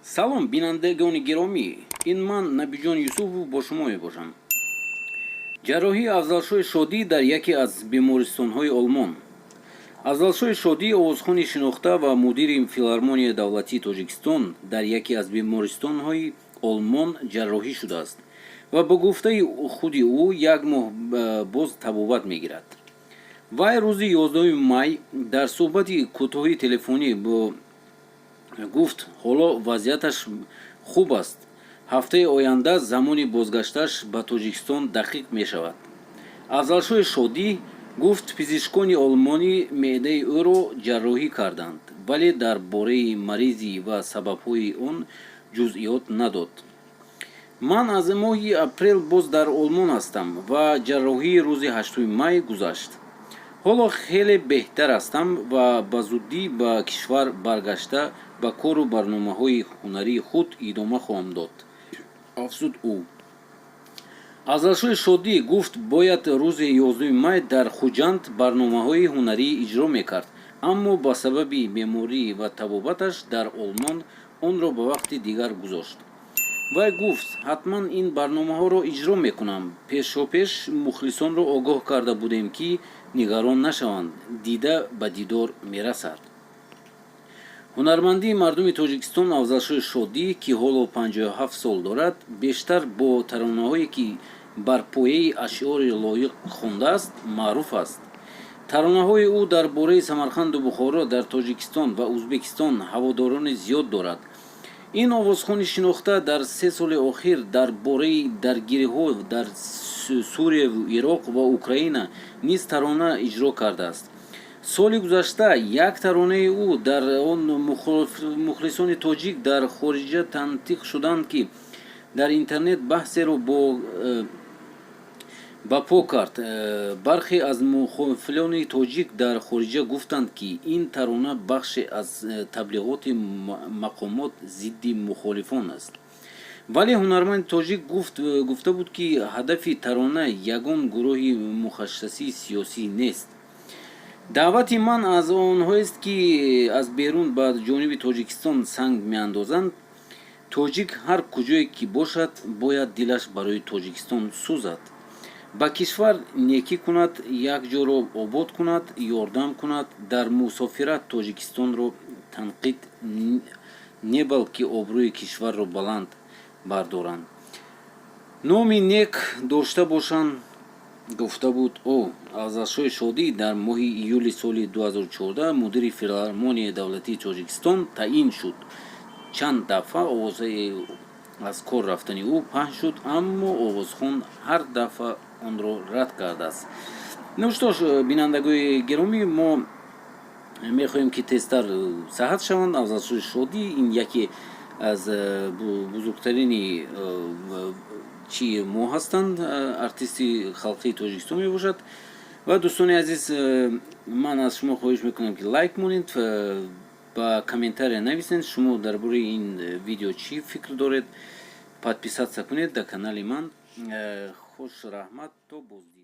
سلام بینندگان گرامی، این من نبیجان یوسف با شما میباشم. جراحی افزالشو شودی در یکی از بیمارستان‌های آلمان. افزالشو شودی عضوخوان شناخته و مدیر فیلارمونی دولتی تاجیکستان در یکی از بیمارستان‌های آلمان جراحی شده است و به گفته خود او یک ماه باز طبابت میگیرد. وی روز 11 مای در صحبت کوتاهی تلفنی با گفت حالا وضعیتش خوب است. هفته آینده زمان بازگشتش به تاجیکستان دقیق می شود. افزالشو شودی گفت پزشکان آلمانی معده او را جراحی کردند ولی در باره مریضی و سببهای آن جزئیات نداد. من از ماه اپریل باز در آلمان هستم و جراحی روز 8 مای گذشت. حالا خیلی بهتر هستم و به زودی به کشور برگشته به کار و برنامه‌های هنری خود ادامه خواهم داد. افزود او. افزالشو شودی گفت باید روز 11 مای در خوجند برنامه‌های هنری اجرا میکرد، اما با سبب بیماری و طبابتش در آلمان آن را به وقت دیگر گذاشت. وی گفت حتما این برنامه‌ها را اجرا میکنم. پیش مخلصان را آگاه کرده بودیم که نگران نشوند، دیده به دیدار میرسد. هنرمندی مردم تاجیکستان افزالشو شودی که حالا 57 سال دارد بیشتر با ترانه‌هایی که بر پایه اشعار لایق خوانده است معروف است. ترانه‌های او درباره سمرقند و بخارا در تاجیکستان و ازبکستان هواداران زیاد دارد. این آوازخوان شناخته در 3 سال اخیر درباره درگیری‌ها در سوریه و عراق و اوکراین نیز ترانه اجرا کرده است. سال گذشته یک ترانه او در آن مخلصان تاجیک در خارج تنطیق شدند که در اینترنت بحثی را با پا کرد. برخی از مخالفان تاجیک در خارج گفتند که این ترانه بخش از تبلیغات مقامات ضد مخالفان است. ولی هنرمند تاجیک گفته بود که هدف ترانه یگان گروه مخصصی سیاسی نیست. دعوت من از آنهایست که از بیرون به جانب تاجیکستان سنگ میاندازند. تاجیک هر کجایی که باشد باید دلش برای تاجیکستان سوزد. با کشور نیکی کند، یک جا را آباد کند، یاردم کند. در مسافرت تاجیکستان را تنقید نه بلکه آبروی کشور را بلند بردارند. نامی نیک داشته باشند گفته بود او. افزالشو شودی در ماه ایول سال 2014 مدیر فیلارمونی دولتی تاجیکستان تعیین شد. چند دفعه آوازهای از کار رفتنی او پخش شد، اما آوازخوان هر دفعه آن را رد کرده است. نوشتاش بینندگان گرامی، ما میخواهیم که تستر صحت شوند. افزالشو شودی این یکی از بزرگترین ما هستند، ارتیستی خلقی تاجیکستان می باشد. و دوستان عزیز، من از شما خواهش میکنم که لایک مونید و با کامنتار نویسید شما درباره این ویدیو چی فکر دارید. подписаться کنید در کانال من. خوش رحمت تا بازدید.